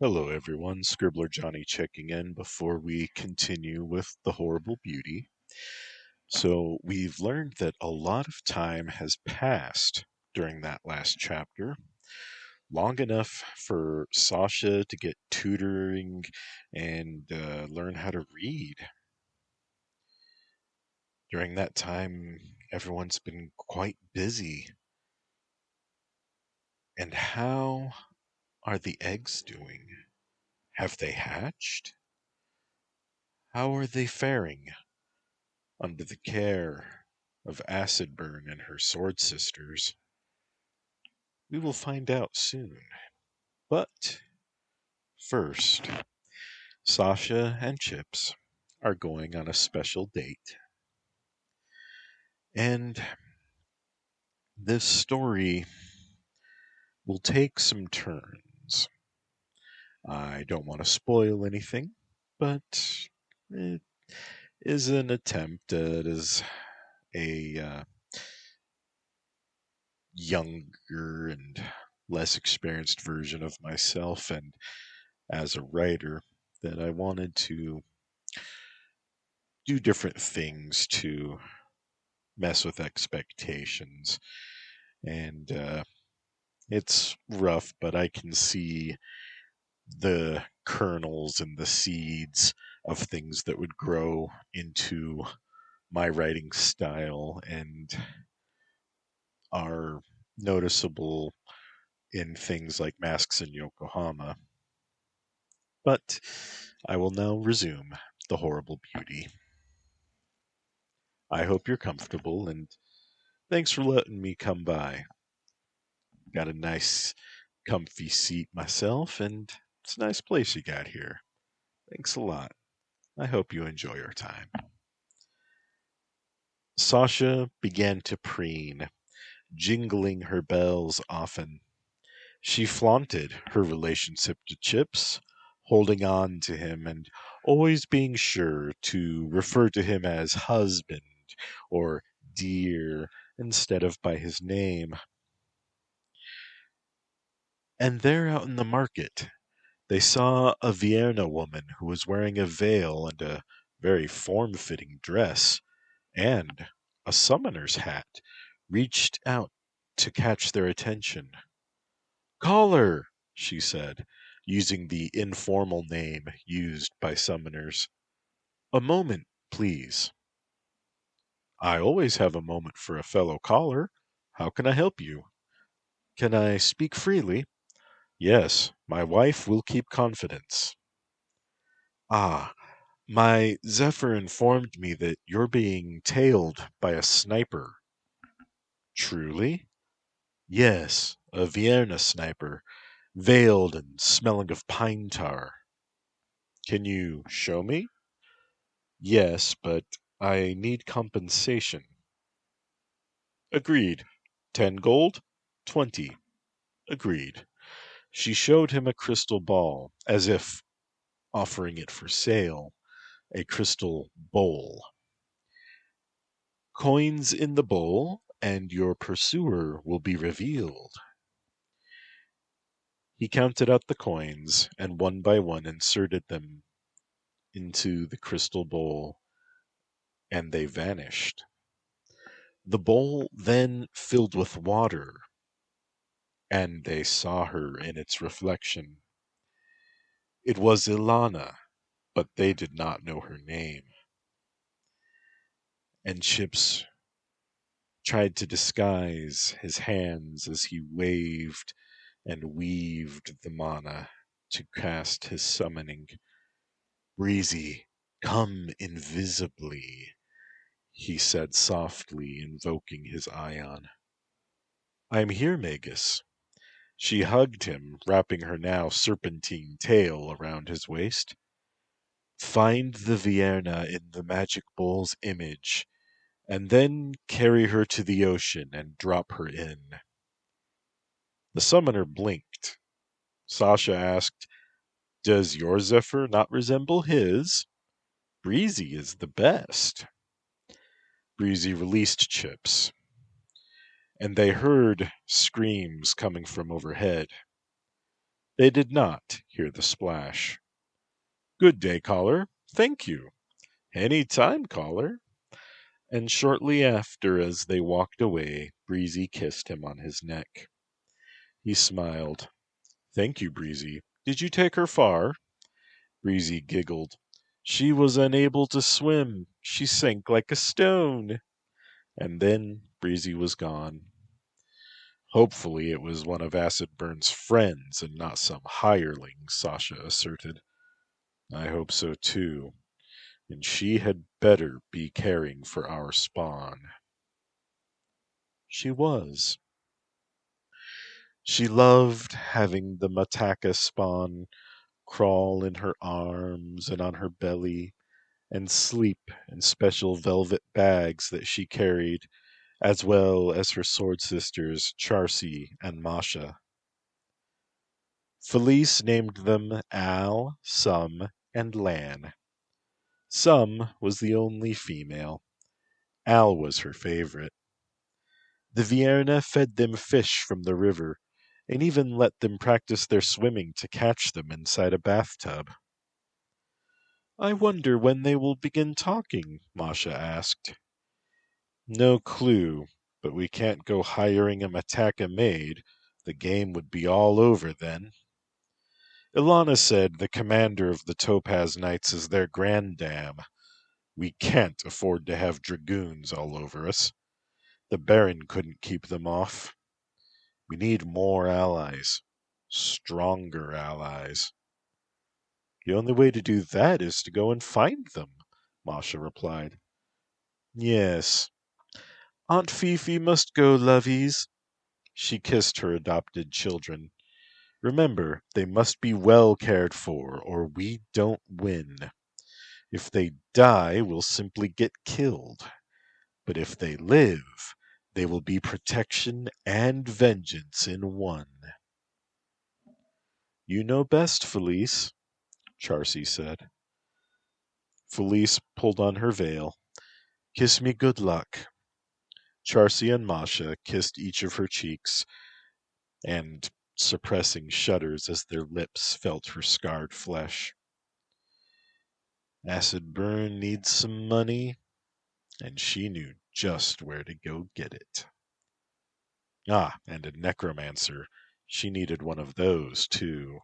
Hello, everyone. Scribbler Johnny checking in before we continue with The Horrible Beauty. So, we've learned that a lot of time has passed during that last chapter, long enough for Sasha to get tutoring and learn how to read. During that time, everyone's been quite busy. And how are the eggs doing? Have they hatched? How are they faring under the care of Acidburn and her sword sisters? We will find out soon. But first, Sasha and Chips are going on a special date. And this story will take some turns. I don't want to spoil anything, but it is an attempt as a younger and less experienced version of myself and as a writer that I wanted to do different things to mess with expectations. And it's rough, but I can see the kernels and the seeds of things that would grow into my writing style and are noticeable in things like Masks in Yokohama. But I will now resume The Horrible Beauty. I hope you're comfortable, and thanks for letting me come by. Got a nice, comfy seat myself, and it's a nice place you got here. Thanks a lot. I hope you enjoy our time. Sasha began to preen, jingling her bells often. She flaunted her relationship to Chips, holding on to him and always being sure to refer to him as husband or dear instead of by his name. And there out in the market, they saw a Vienna woman who was wearing a veil and a very form-fitting dress, and a summoner's hat reached out to catch their attention. "Caller," she said, using the informal name used by summoners. "A moment, please." "I always have a moment for a fellow caller. How can I help you?" "Can I speak freely?" "Yes, my wife will keep confidence." "Ah, my Zephyr informed me that you're being tailed by a sniper." "Truly?" "Yes, a Vienna sniper, veiled and smelling of pine tar." "Can you show me?" "Yes, but I need compensation." "Agreed. 10 gold? 20. Agreed." She showed him a crystal ball, as if offering it for sale, a crystal bowl. "Coins in the bowl, and your pursuer will be revealed." He counted out the coins, and one by one inserted them into the crystal bowl, and they vanished. The bowl then filled with water, and they saw her in its reflection. It was Ilana, but they did not know her name. And Chips tried to disguise his hands as he waved and weaved the mana to cast his summoning. "Breezy, come invisibly," he said softly, invoking his Ion. "I'm here, Magus." She hugged him, wrapping her now serpentine tail around his waist. "Find the Vienna in the magic bowl's image, and then carry her to the ocean and drop her in." The summoner blinked. Sasha asked, "Does your Zephyr not resemble his? Breezy is the best." Breezy released Chips, and they heard screams coming from overhead. They did not hear the splash. "Good day, caller. Thank you. Any time, caller." And shortly after, as they walked away, Breezy kissed him on his neck. He smiled. "Thank you, Breezy. Did you take her far?" Breezy giggled. "She was unable to swim. She sank like a stone." And then Breezy was gone. "Hopefully it was one of Acid Burn's friends and not some hireling," Sasha asserted. "I hope so too. And she had better be caring for our spawn." She was. She loved having the Mataka spawn crawl in her arms and on her belly and sleep in special velvet bags that she carried, as well as her sword sisters Charcy and Masha. Felice named them Al, Sum, and Lan. Sum was the only female. Al was her favorite. The Vierna fed them fish from the river, and even let them practice their swimming to catch them inside a bathtub. "I wonder when they will begin talking?" Masha asked. "No clue, but we can't go hiring a Mataka maid. The game would be all over then." Ilana said the commander of the Topaz Knights is their grandam. "We can't afford to have dragoons all over us. The Baron couldn't keep them off. We need more allies. Stronger allies." "The only way to do that is to go and find them," Masha replied. "Yes. Aunt Fifi must go, lovies." She kissed her adopted children. "Remember, they must be well cared for, or we don't win. If they die, we'll simply get killed. But if they live, they will be protection and vengeance in one." "You know best, Felice," Charcy said. Felice pulled on her veil. "Kiss me good luck." Charcy and Masha kissed each of her cheeks, and suppressing shudders as their lips felt her scarred flesh. Acid Burn needs some money, and she knew just where to go get it. Ah, and a necromancer. She needed one of those, too.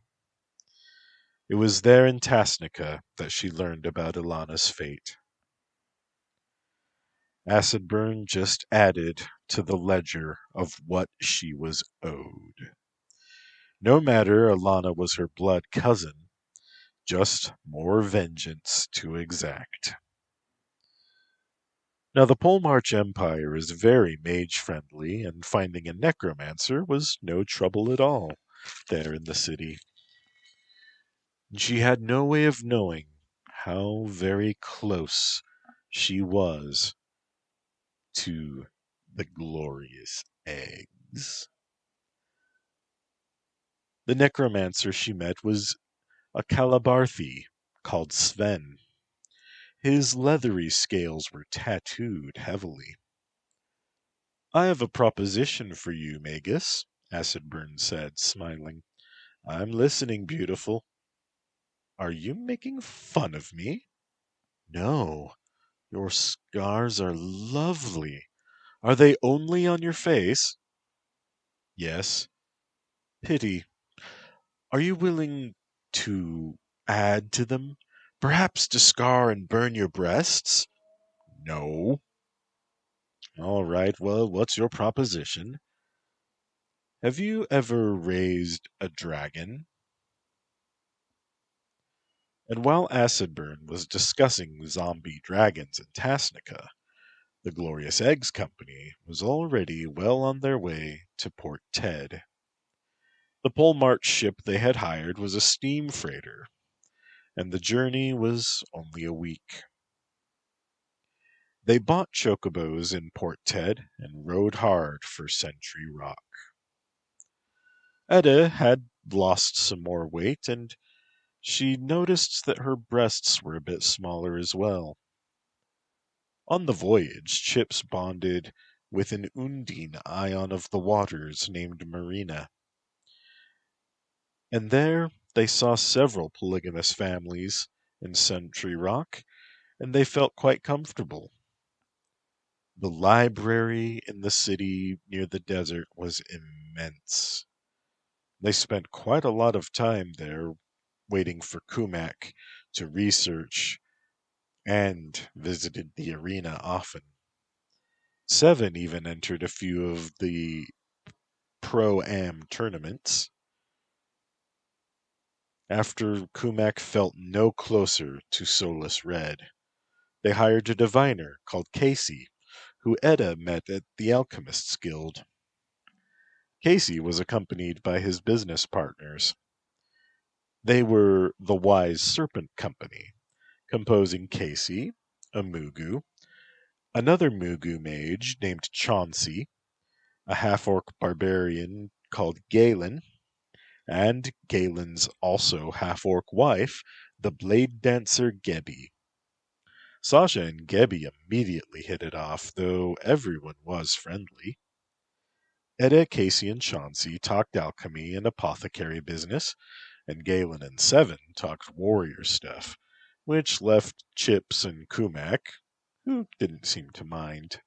It was there in Tasnica that she learned about Ilana's fate. Acid Burn just added to the ledger of what she was owed. No matter Ilana was her blood cousin, just more vengeance to exact. Now the Polemarch Empire is very mage-friendly, and finding a necromancer was no trouble at all there in the city. And she had no way of knowing how very close she was to the glorious eggs. The necromancer she met was a Calabarthi called Sven. His leathery scales were tattooed heavily. "I have a proposition for you, Magus," Acidburn said, smiling. "I'm listening, beautiful." "Are you making fun of me?" "No. Your scars are lovely. Are they only on your face?" "Yes." "Pity. Are you willing to add to them? Perhaps to scar and burn your breasts?" "No." "All right, well, what's your proposition?" "Have you ever raised a dragon?" And while Acidburn was discussing zombie dragons in Tasnica, the Glorious Eggs Company was already well on their way to Port Ted. The Polemarch ship they had hired was a steam freighter, and the journey was only a week. They bought chocobos in Port Ted and rode hard for Sentry Rock. Etta had lost some more weight, and she noticed that her breasts were a bit smaller as well. On the voyage, Chips bonded with an Undine Ion of the Waters named Marina. And there They saw several polygamous families in Sentry Rock, and they felt quite comfortable. The library in the city near the desert was immense. They spent quite a lot of time there waiting for Kumak to research and visited the arena often. Seven even entered a few of the Pro-Am tournaments. After Kumak felt no closer to Solus Red, they hired a diviner called Casey, who Edda met at the Alchemists Guild. Casey was accompanied by his business partners. They were the Wise Serpent Company, composing Casey, a Mugu, another Mugu mage named Chauncey, a half-orc barbarian called Galen, and Galen's also half-orc wife, the blade dancer Gebby. Sasha and Gebby immediately hit it off, though everyone was friendly. Edda, Casey, and Chauncey talked alchemy and apothecary business, and Galen and Seven talked warrior stuff, which left Chips and Kumak, who didn't seem to mind.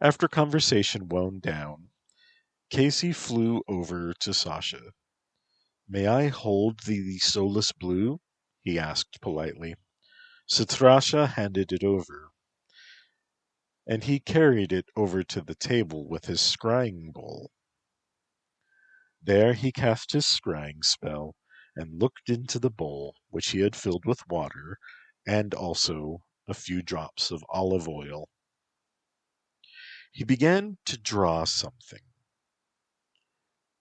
After conversation wound down, Casey flew over to Sasha. "May I hold the Solus Blue?" he asked politely. Satrasha handed it over, and he carried it over to the table with his scrying bowl. There he cast his scrying spell and looked into the bowl, which he had filled with water and also a few drops of olive oil. He began to draw something.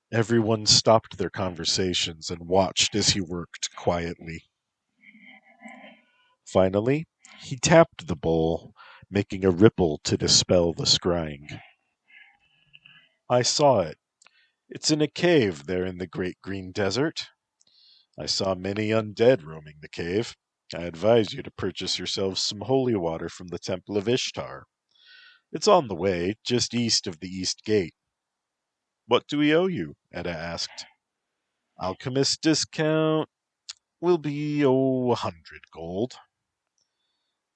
Everyone stopped their conversations and watched as he worked quietly. Finally, he tapped the bowl, making a ripple to dispel the scrying. "I saw it. It's in a cave there in the great green desert. I saw many undead roaming the cave. I advise you to purchase yourselves some holy water from the Temple of Ishtar. It's on the way, just east of the East Gate." "What do we owe you?" Edda asked. "Alchemist discount will be, 100 gold."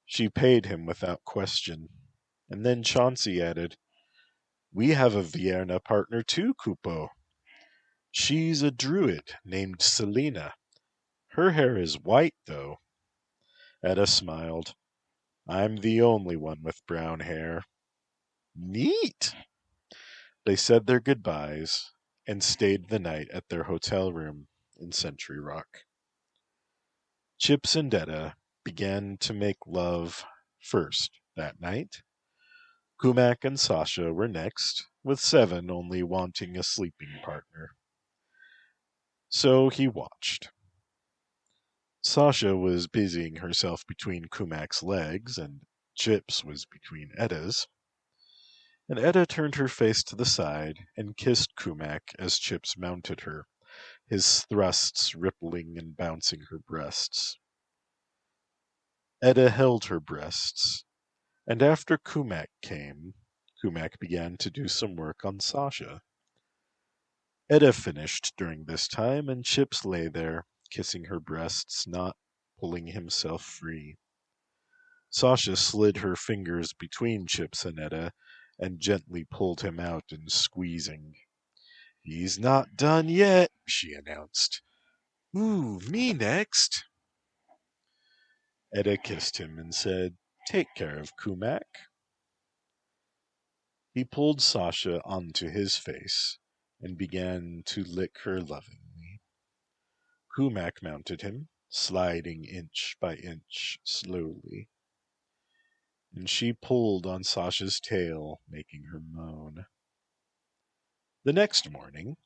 She paid him without question. And then Chauncey added, "We have a Vienna partner too, Kupo. She's a druid named Selena. Her hair is white, though." Edda smiled. "I'm the only one with brown hair." "Neat!" They said their goodbyes and stayed the night at their hotel room in Sentry Rock. Chips and Edda began to make love first that night. Kumak and Sasha were next, with Seven only wanting a sleeping partner. So he watched. Sasha was busying herself between Kumak's legs, and Chips was between Edda's. And Edda turned her face to the side and kissed Kumak as Chips mounted her, his thrusts rippling and bouncing her breasts. Edda held her breasts, and after Kumak came, Kumak began to do some work on Sasha. Edda finished during this time, and Chips lay there, kissing her breasts, not pulling himself free. Sasha slid her fingers between Chips and Edda and gently pulled him out and squeezing. "He's not done yet," she announced. "Ooh, me next." Edda kissed him and said, "Take care of Kumak." He pulled Sasha onto his face and began to lick her lovingly. Kumak mounted him, sliding inch by inch slowly, and she pulled on Sasha's tail, making her moan. The next morning,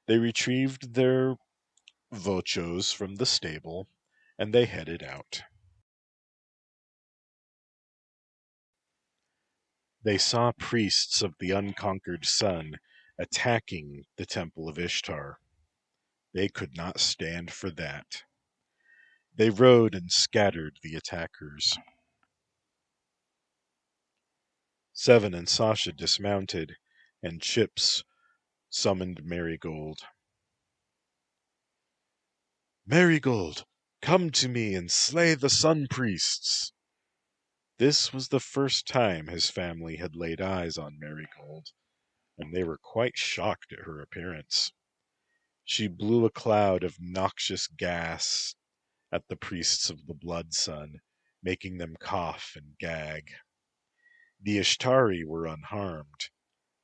they retrieved their vochos from the stable, and they headed out. They saw priests of the unconquered sun attacking the Temple of Ishtar. They could not stand for that. They rode and scattered the attackers. Seven and Sasha dismounted, and Chips summoned Marigold. Marigold, come to me and slay the sun priests. This was the first time his family had laid eyes on Marigold, and they were quite shocked at her appearance. She blew a cloud of noxious gas at the priests of the Blood Sun, making them cough and gag. The Ishtari were unharmed.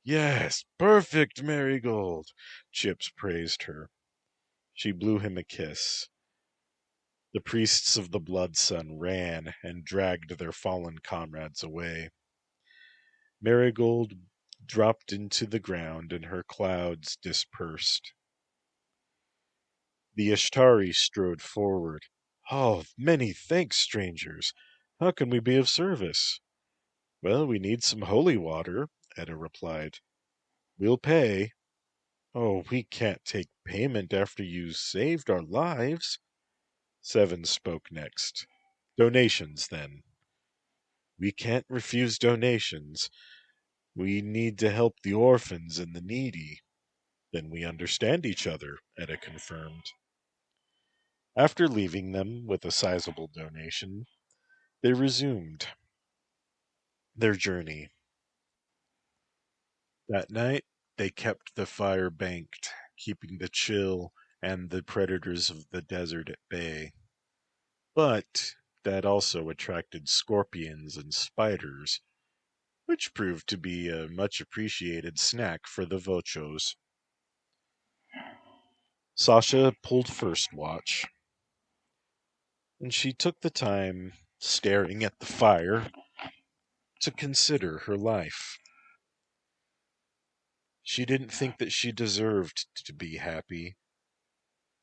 Yes, perfect, Marigold! Chips praised her. She blew him a kiss. The priests of the Blood Sun ran and dragged their fallen comrades away. Marigold dropped into the ground and her clouds dispersed. The Ishtari strode forward. Oh, many thanks, strangers. How can we be of service? Well, we need some holy water, Etta replied. We'll pay. Oh, we can't take payment after you saved our lives. Seven spoke next. Donations, then. We can't refuse donations. We need to help the orphans and the needy. Then we understand each other, Etta confirmed. After leaving them with a sizable donation, they resumed their journey. That night, they kept the fire banked, keeping the chill and the predators of the desert at bay. But that also attracted scorpions and spiders, which proved to be a much appreciated snack for the Vochos. Sasha pulled first watch, and she took the time, staring at the fire, to consider her life. She didn't think that she deserved to be happy,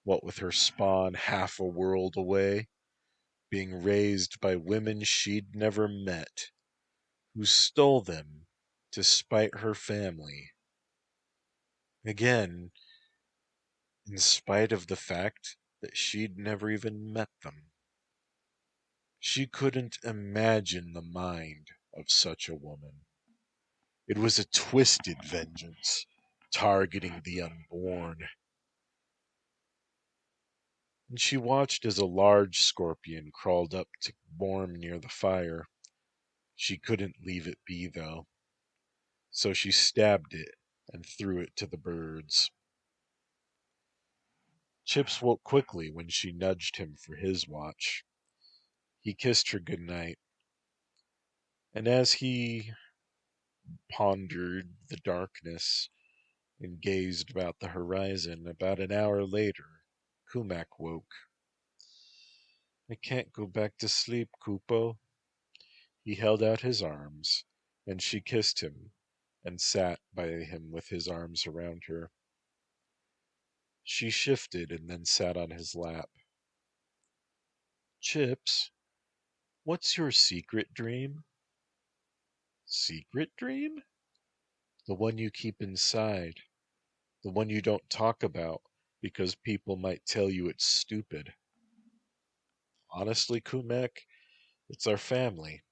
what with her spawn half a world away, being raised by women she'd never met, who stole them to spite her family. Again, in spite of the fact that she'd never even met them. She couldn't imagine the mind of such a woman. It was a twisted vengeance, targeting the unborn. And she watched as a large scorpion crawled up to warm near the fire. She couldn't leave it be, though. So she stabbed it and threw it to the birds. Chips woke quickly when she nudged him for his watch. He kissed her good night, and as he pondered the darkness and gazed about the horizon, about an hour later, Kumak woke. I can't go back to sleep, Kupo. He held out his arms, and she kissed him and sat by him with his arms around her. She shifted and then sat on his lap. Chips, what's your secret dream? Secret dream? The one you keep inside. The one you don't talk about because people might tell you it's stupid. Honestly, Kumek, it's our family.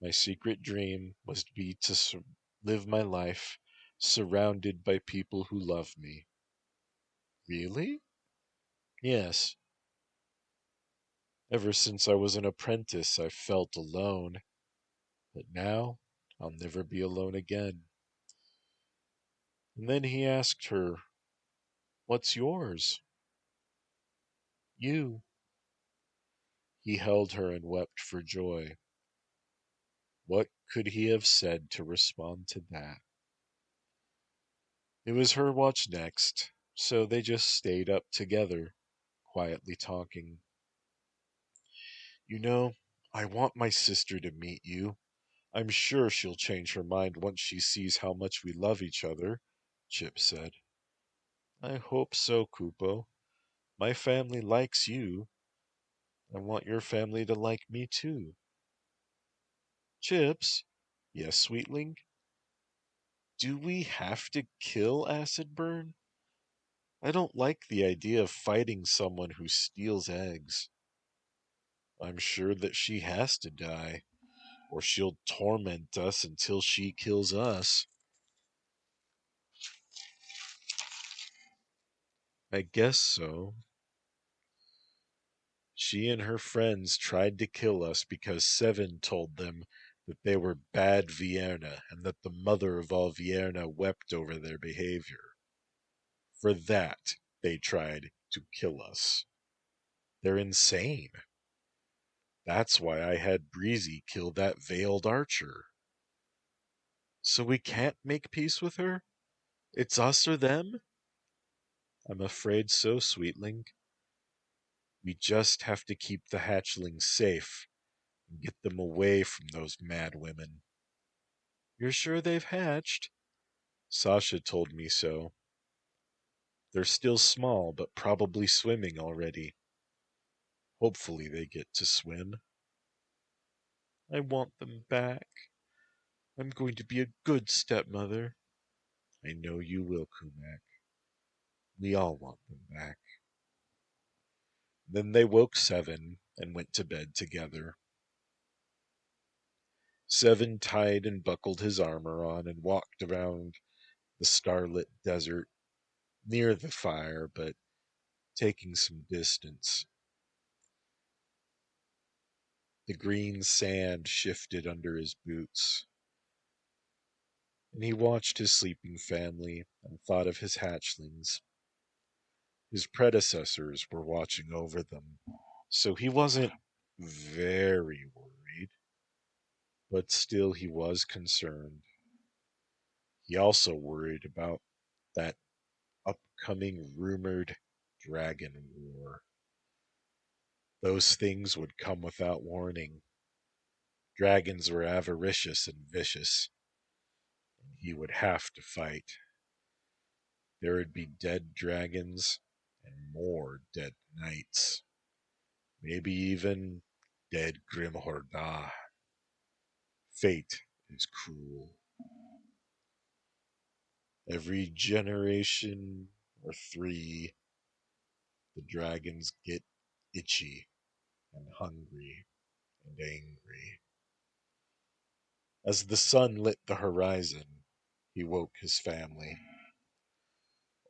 My secret dream was to be to live my life surrounded by people who love me. Really? Yes. Ever since I was an apprentice, I felt alone. But now, I'll never be alone again. And then he asked her, What's yours? You. He held her and wept for joy. What could he have said to respond to that? It was her watch next, so they just stayed up together, quietly talking. You know, I want my sister to meet you. I'm sure she'll change her mind once she sees how much we love each other, Chip said. I hope so, Kupo. My family likes you. I want your family to like me too. Chips? Yes, sweetling? Do we have to kill Acid Burn? I don't like the idea of fighting someone who steals eggs. I'm sure that she has to die, or she'll torment us until she kills us. I guess so. She and her friends tried to kill us because Seven told them that they were bad Vienna and that the mother of all Vienna wept over their behavior. For that, they tried to kill us. They're insane. That's why I had Breezy kill that veiled archer. So we can't make peace with her? It's us or them? I'm afraid so, sweetling. We just have to keep the hatchlings safe and get them away from those mad women. You're sure they've hatched? Sasha told me so. They're still small, but probably swimming already. Hopefully they get to swim. I want them back. I'm going to be a good stepmother. I know you will, Kumak. We all want them back. Then they woke Seven and went to bed together. Seven tied and buckled his armor on and walked around the starlit desert near the fire, but taking some distance. The green sand shifted under his boots, and he watched his sleeping family and thought of his hatchlings. His predecessors were watching over them, so he wasn't very worried, but still he was concerned. He also worried about that upcoming rumored dragon war. Those things would come without warning. Dragons were avaricious and vicious, and he would have to fight. There would be dead dragons and more dead knights. Maybe even dead Grimhorda. Fate is cruel. Every generation or three, the dragons get itchy and hungry and angry. As the sun lit the horizon, he woke his family.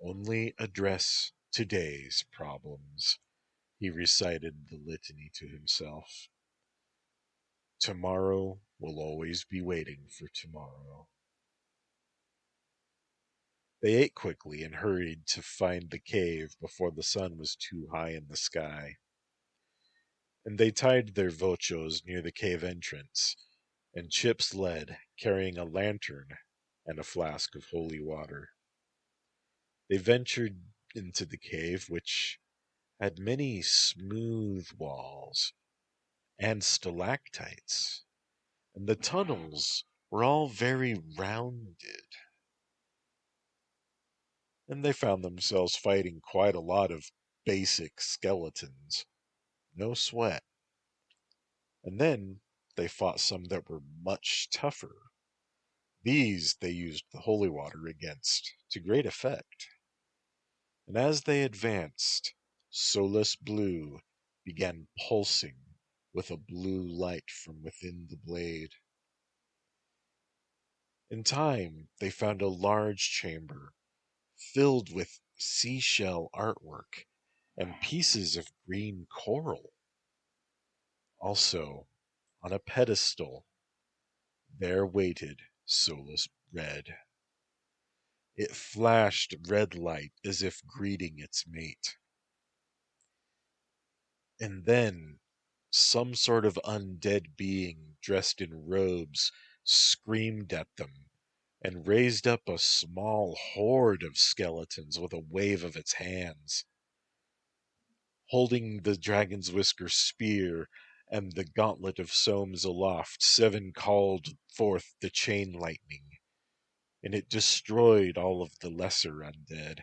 Only address today's problems. He recited the litany to himself. Tomorrow will always be waiting for tomorrow. They ate quickly and hurried to find the cave before the sun was too high in the sky. And they tied their vochos near the cave entrance, and Chips led, carrying a lantern and a flask of holy water. They ventured into the cave, which had many smooth walls and stalactites, and the tunnels were all very rounded. And they found themselves fighting quite a lot of basic skeletons. No sweat. And then they fought some that were much tougher. These they used the holy water against to great effect. And as they advanced, Solus Blue began pulsing with a blue light from within the blade. In time, they found a large chamber filled with seashell artwork and pieces of green coral. Also, on a pedestal, there waited Solus Red. It flashed red light as if greeting its mate. And then some sort of undead being dressed in robes screamed at them and raised up a small horde of skeletons with a wave of its hands. Holding the dragon's whisker spear and the gauntlet of Soames aloft, Seven called forth the chain lightning, and it destroyed all of the lesser undead.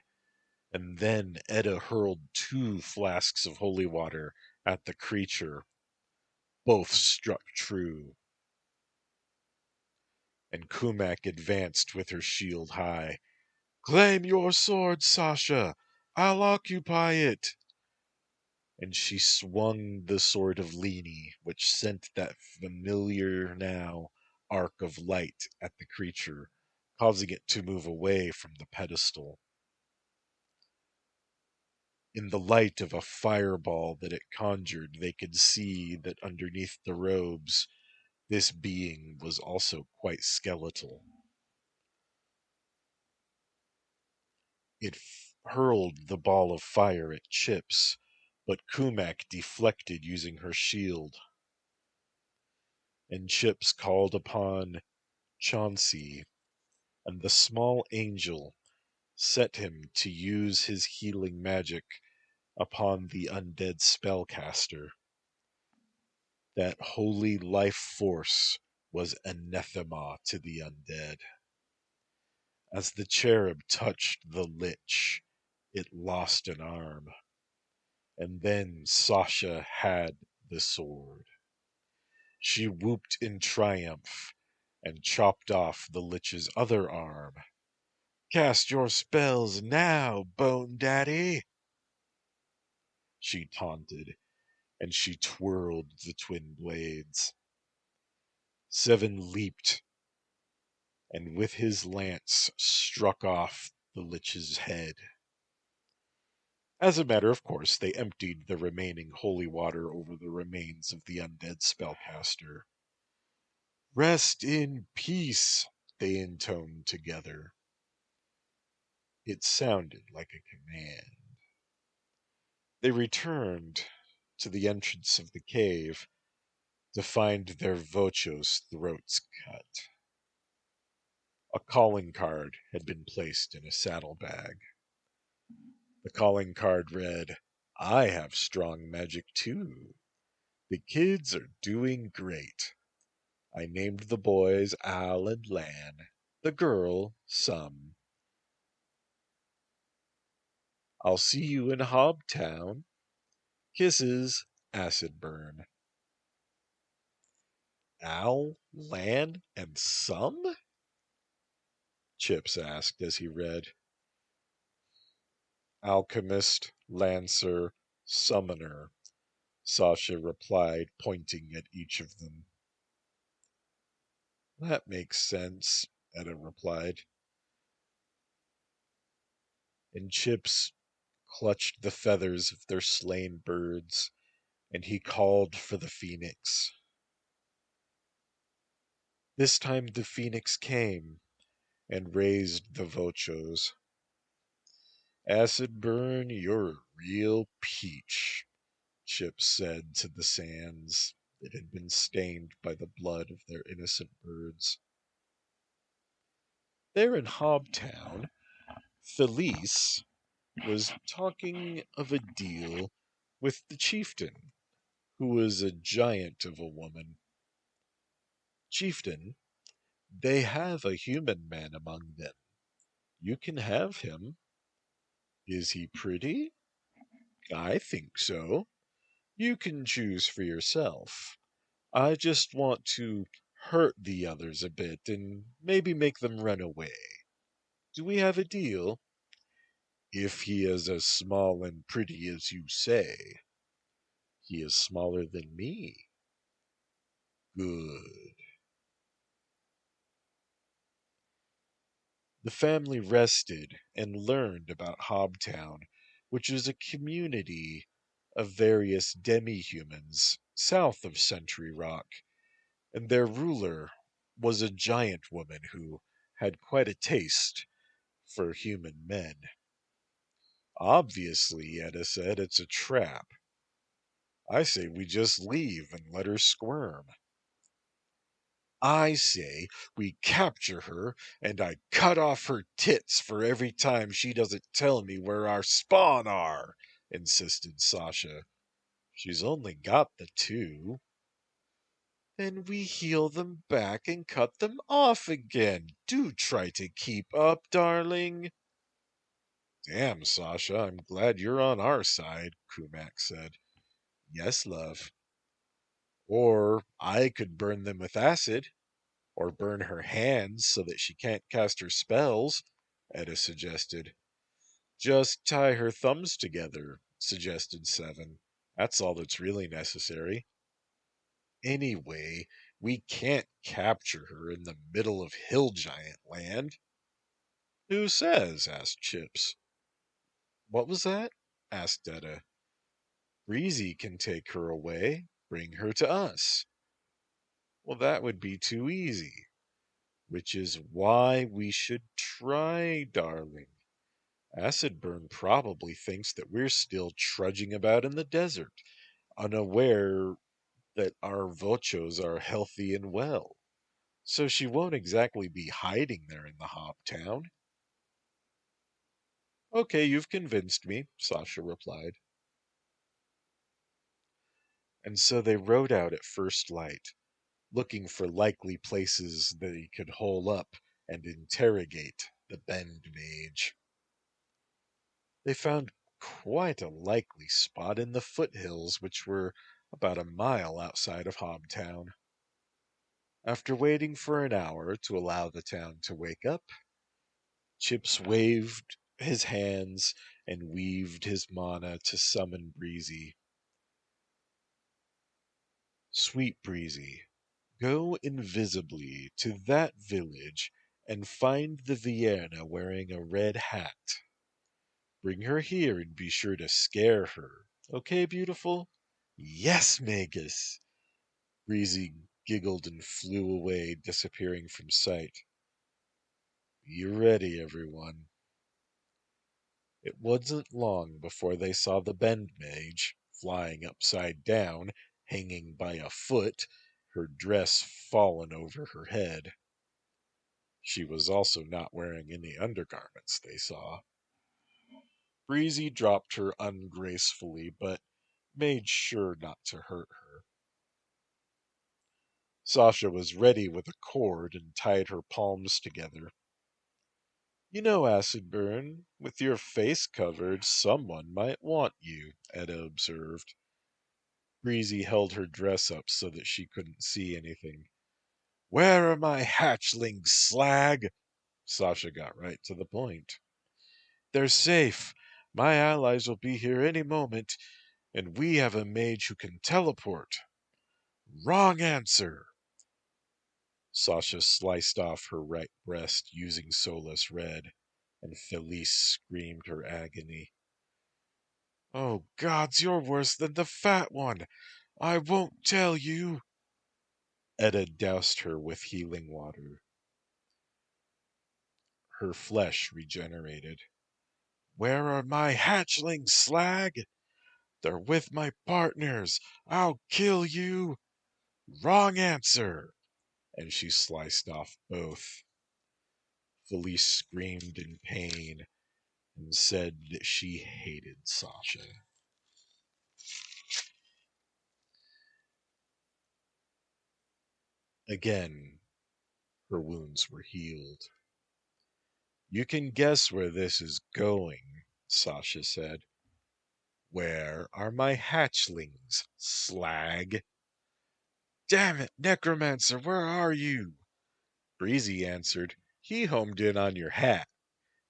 And then Edda hurled 2 flasks of holy water at the creature. Both struck true, and Kumak advanced with her shield high. "Claim your sword, Sasha! I'll occupy it!" And she swung the sword of Leni, which sent that familiar now arc of light at the creature, causing it to move away from the pedestal. In the light of a fireball that it conjured, they could see that underneath the robes, this being was also quite skeletal. It hurled the ball of fire at Chips, but Kumak deflected using her shield, and Chips called upon Chauncey, and the small angel set him to use his healing magic upon the undead spellcaster. That holy life force was anathema to the undead. As the cherub touched the lich, it lost an arm. And then Sasha had the sword. She whooped in triumph and chopped off the lich's other arm. "Cast your spells now, Bone Daddy," she taunted, and she twirled the twin blades. Seven leaped, and with his lance struck off the lich's head. As a matter of course, they emptied the remaining holy water over the remains of the undead spellcaster. "Rest in peace," they intoned together. It sounded like a command. They returned to the entrance of the cave to find their vochos' throats cut. A calling card had been placed in a saddlebag. The calling card read, "I have strong magic too. The kids are doing great. I named the boys Al and Lan, the girl Sum. I'll see you in Hobtown. Kisses, Acid Burn." "Al, Lan, and Sum?" Chips asked as he read. "Alchemist, Lancer, Summoner," Sasha replied, pointing at each of them. "That makes sense," Etta replied. And Chips clutched the feathers of their slain birds, and he called for the phoenix. This time the phoenix came and raised the vochos. "Acid Burn, you're a real peach," Chips said to the sands that had been stained by the blood of their innocent birds. There in Hobtown, Felice was talking of a deal with the chieftain, who was a giant of a woman. "Chieftain, they have a human man among them. You can have him. Is he pretty? I think so. You can choose for yourself. I just want to hurt the others a bit and maybe make them run away. Do we have a deal?" "If he is as small and pretty as you say." "He is smaller than me." "Good." The family rested and learned about Hobtown, which is a community of various demi-humans south of Sentry Rock, and their ruler was a giant woman who had quite a taste for human men. "Obviously," Etta said, "it's a trap. I say we just leave and let her squirm." "I say we capture her and I cut off her tits for every time she doesn't tell me where our spawn are," insisted Sasha. "She's only got the two." "Then we heal them back and cut them off again. Do try to keep up, darling." "Damn, Sasha, I'm glad you're on our side," Kumak said. "Yes, love." "Or I could burn them with acid, or burn her hands so that she can't cast her spells," Etta suggested. "Just tie her thumbs together," suggested Seven. "That's all that's really necessary." "Anyway, we can't capture her in the middle of Hill Giant land." "Who says?" asked Chips. "What was that?" asked Etta. Breezy can take her away. Bring her to us. Well, that would be too easy, which is why we should try, darling. Acid Burn probably thinks that we're still trudging about in the desert, unaware that our vochos are healthy and well. So she won't exactly be hiding there in the Hop Town. Okay, you've convinced me, Sasha replied. And so they rode out at first light, looking for likely places they could hole up and interrogate the Bend Mage. They found quite a likely spot in the foothills, which were about a mile outside of Hobtown. After waiting for an hour to allow the town to wake up, Chips waved his hands and weaved his mana to summon Breezy. Sweet Breezy, go invisibly to that village and find the Vienna wearing a red hat. Bring her here and be sure to scare her. Okay, beautiful? Yes, Magus! Breezy giggled and flew away, disappearing from sight. Be ready, everyone. It wasn't long before they saw the Bend Mage, flying upside down, hanging by a foot, her dress fallen over her head. She was also not wearing any undergarments, they saw. Breezy dropped her ungracefully, but made sure not to hurt her. Sasha was ready with a cord and tied her palms together. You know, Acid Burn, with your face covered, someone might want you, Etta observed. Breezy held her dress up so that she couldn't see anything. Where are my hatchlings, slag? Sasha got right to the point. They're safe. My allies will be here any moment, and we have a mage who can teleport. Wrong answer. Sasha sliced off her right breast using Solus Red, and Felice screamed her agony. Oh, gods, you're worse than the fat one. I won't tell you. Etta doused her with healing water. Her flesh regenerated. Where are my hatchlings, slag? They're with my partners. I'll kill you. Wrong answer. And she sliced off both. Felice screamed in pain and said that she hated Sasha. Again, her wounds were healed. You can guess where this is going, Sasha said. Where are my hatchlings, slag? Damn it, Necromancer, where are you? Breezy answered, He homed in on your hat.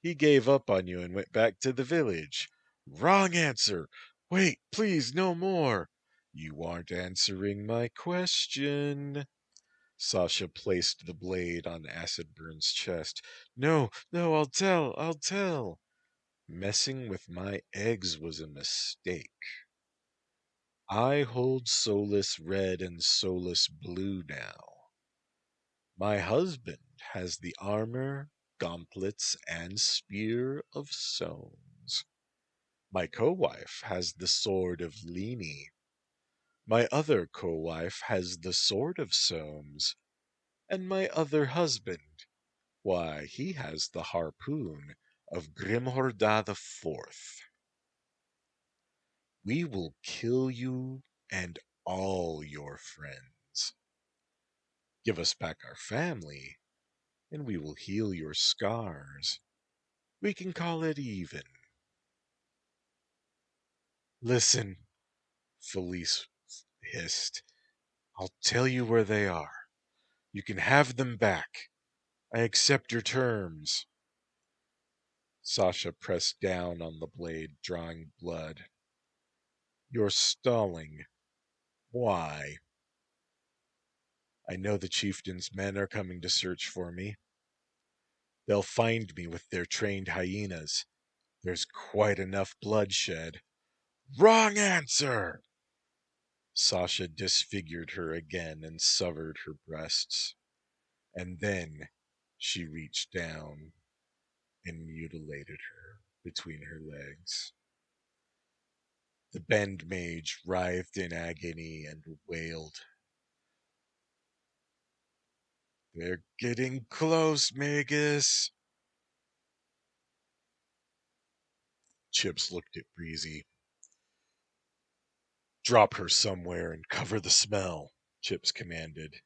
He gave up on you and went back to the village. Wrong answer. Wait, please, no more. You aren't answering my question. Sasha placed the blade on Acid Burn's chest. No, no, I'll tell. Messing with my eggs was a mistake. I hold Solus Red and Solus Blue now. My husband has the armor, gauntlets, and spear of Sones. My co-wife has the sword of Leni. My other co-wife has the sword of Somes. And my other husband, why, he has the harpoon of Grimhorda the Fourth. We will kill you and all your friends. Give us back our family, and we will heal your scars. We can call it even. Listen, Felice hissed. I'll tell you where they are. You can have them back. I accept your terms. Sasha pressed down on the blade, drawing blood. You're stalling. Why? I know the chieftain's men are coming to search for me. They'll find me with their trained hyenas. There's quite enough bloodshed. Wrong answer! Sasha disfigured her again and severed her breasts. And then she reached down and mutilated her between her legs. The bend mage writhed in agony and wailed, "They're getting close, Magus." Chips looked at Breezy. "Drop her somewhere and cover the smell," Chips commanded.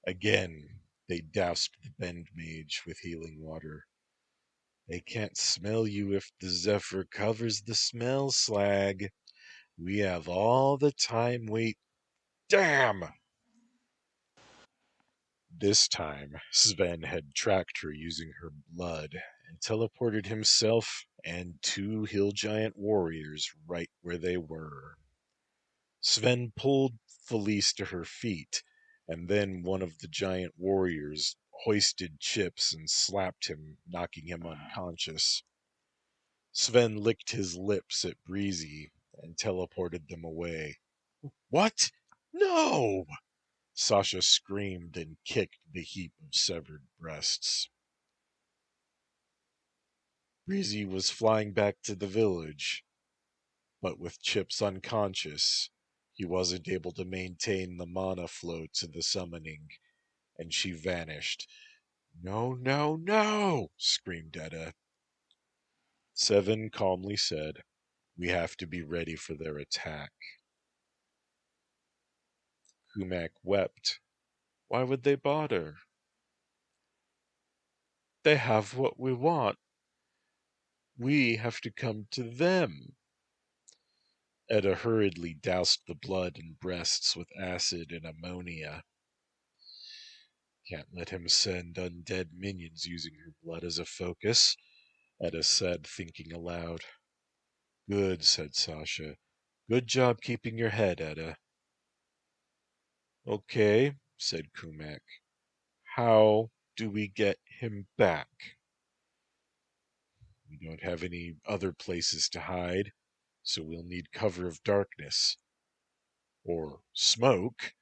Again, they doused the bend mage with healing water. "They can't smell you if the Zephyr covers the smell, Slag. We have all the time we..." Damn! This time, Sven had tracked her using her blood and teleported himself and two hill giant warriors right where they were. Sven pulled Felice to her feet, and then one of the giant warriors hoisted Chips and slapped him, knocking him unconscious. Sven licked his lips at Breezy and teleported them away. "What? No!" Sasha screamed and kicked the heap of severed breasts. Breezy was flying back to the village, but with Chips unconscious, he wasn't able to maintain the mana flow to the summoning, and she vanished. "No, no, no!" screamed Etta. Seven calmly said, "We have to be ready for their attack." Kumak wept. Why would they bother? "They have what we want. We have to come to them." Etta hurriedly doused the blood and breasts with acid and ammonia. "Can't let him send undead minions using her blood as a focus," Etta said, thinking aloud. "Good," said Sasha. "Good job keeping your head, Etta." "Okay," said Kumak. "How do we get him back?" "We don't have any other places to hide, so we'll need cover of darkness." "Or smoke,"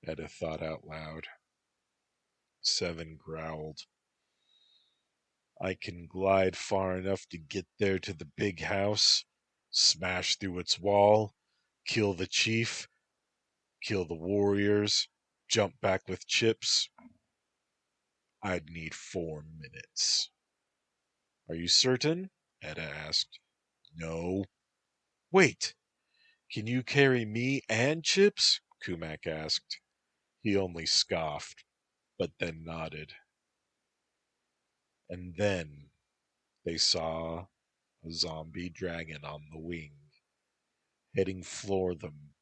Etta thought out loud. Seven growled. "I can glide far enough to get there to the big house, smash through its wall, kill the chief, kill the warriors, jump back with Chips. I'd need 4 minutes." "Are you certain?" Etta asked. "No." "Wait, can you carry me and Chips?" Kumak asked. He only scoffed, but then nodded. And then they saw a zombie dragon on the wing, heading for them,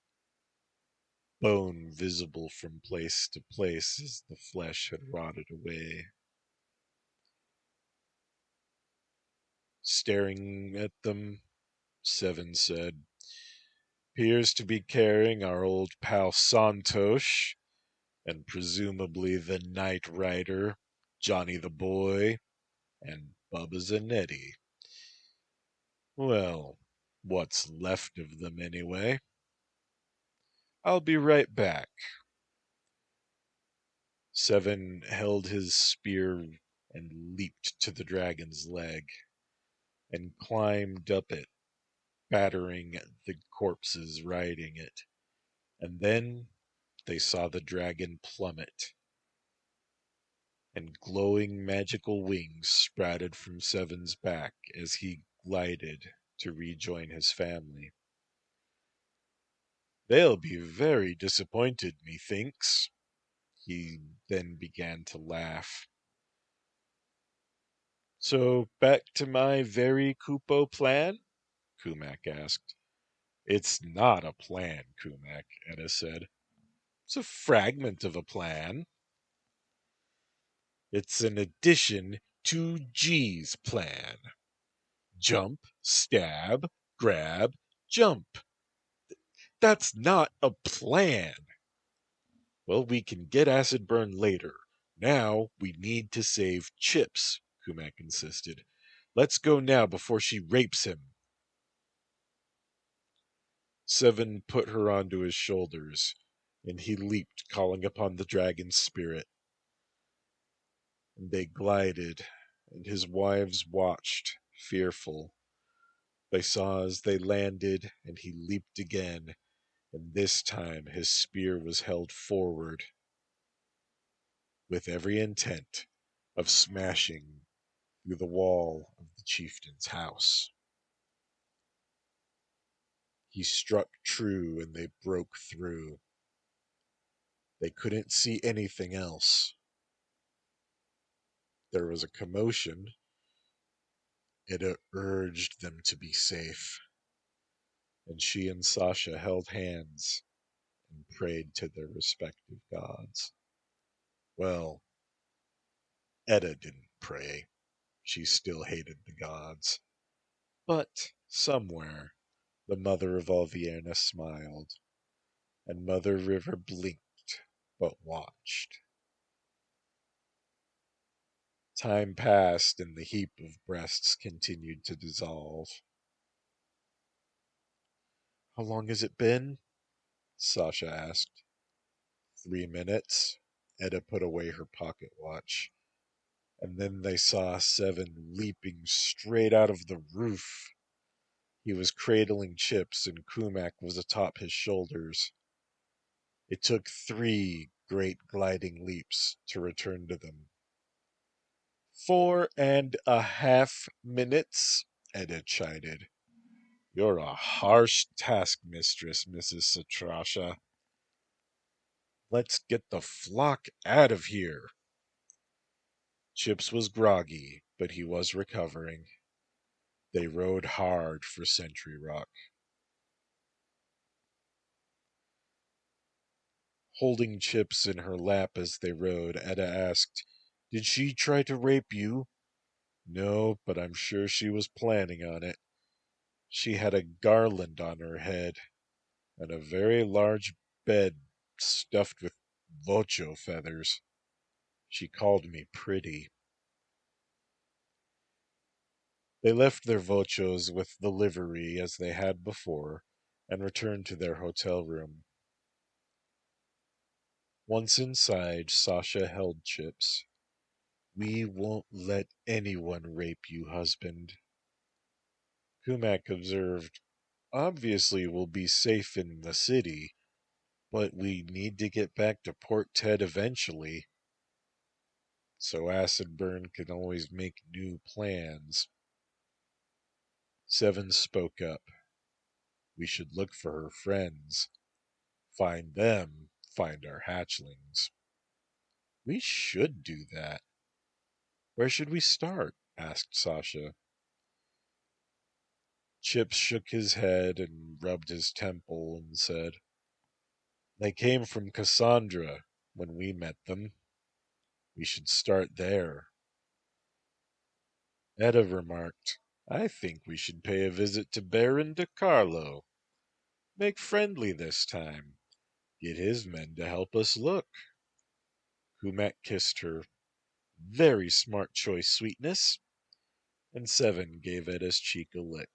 bone visible from place to place as the flesh had rotted away. Staring at them, Seven said, "Appears to be carrying our old pal Santosh, and presumably the Night Rider, Johnny the Boy, and Bubba Zanetti. Well, what's left of them anyway. I'll be right back." Seven held his spear and leaped to the dragon's leg, and climbed up it, battering the corpses riding it. And then they saw the dragon plummet, and glowing magical wings sprouted from Seven's back as he glided to rejoin his family. "They'll be very disappointed, methinks." He then began to laugh. "So back to my very Kupo plan?" Kumak asked. "It's not a plan, Kumak," Etta said. "It's a fragment of a plan. It's an addition to G's plan. Jump, stab, grab, jump. That's not a plan." "Well, we can get acid burn later. Now we need to save Chips," Kumak insisted. "Let's go now before she rapes him." Seven put her onto his shoulders, and he leaped, calling upon the dragon's spirit. And they glided, and his wives watched, fearful. They saw as they landed, and he leaped again, and this time his spear was held forward, with every intent of smashing through the wall of the chieftain's house. He struck true, and they broke through. They couldn't see anything else. There was a commotion. It urged them to be safe, and she and Sasha held hands and prayed to their respective gods. Well, Edda didn't pray. She still hated the gods. But somewhere, the mother of all Vienna smiled, and Mother River blinked, but watched. Time passed, and the heap of breasts continued to dissolve. How long has it been? Sasha asked. 3 minutes. Edda put away her pocket watch. And then they saw Seven leaping straight out of the roof. He was cradling Chips, and Kumak was atop his shoulders. It took 3 great gliding leaps to return to them. 4.5 minutes, Edda chided. You're a harsh taskmistress, Mrs. Satrasha. Let's get the flock out of here. Chips was groggy, but he was recovering. They rode hard for Sentry Rock. Holding Chips in her lap as they rode, Edda asked, Did she try to rape you? No, but I'm sure she was planning on it. She had a garland on her head, and a very large bed stuffed with vocho feathers. She called me pretty. They left their vochos with the livery as they had before, and returned to their hotel room. Once inside, Sasha held Chips. We won't let anyone rape you, husband. Kumak observed, Obviously we'll be safe in the city, but we need to get back to Port Ted eventually. So Acid Burn can always make new plans. Seven spoke up. We should look for her friends. Find them, find our hatchlings. We should do that. Where should we start? Asked Sasha. Chips shook his head and rubbed his temple and said, They came from Cassandra when we met them. We should start there. Edda remarked, I think we should pay a visit to Baron De Carlo. Make friendly this time. Get his men to help us look. Kumak kissed her. Very smart choice, sweetness. And Seven gave Edda's cheek a lick.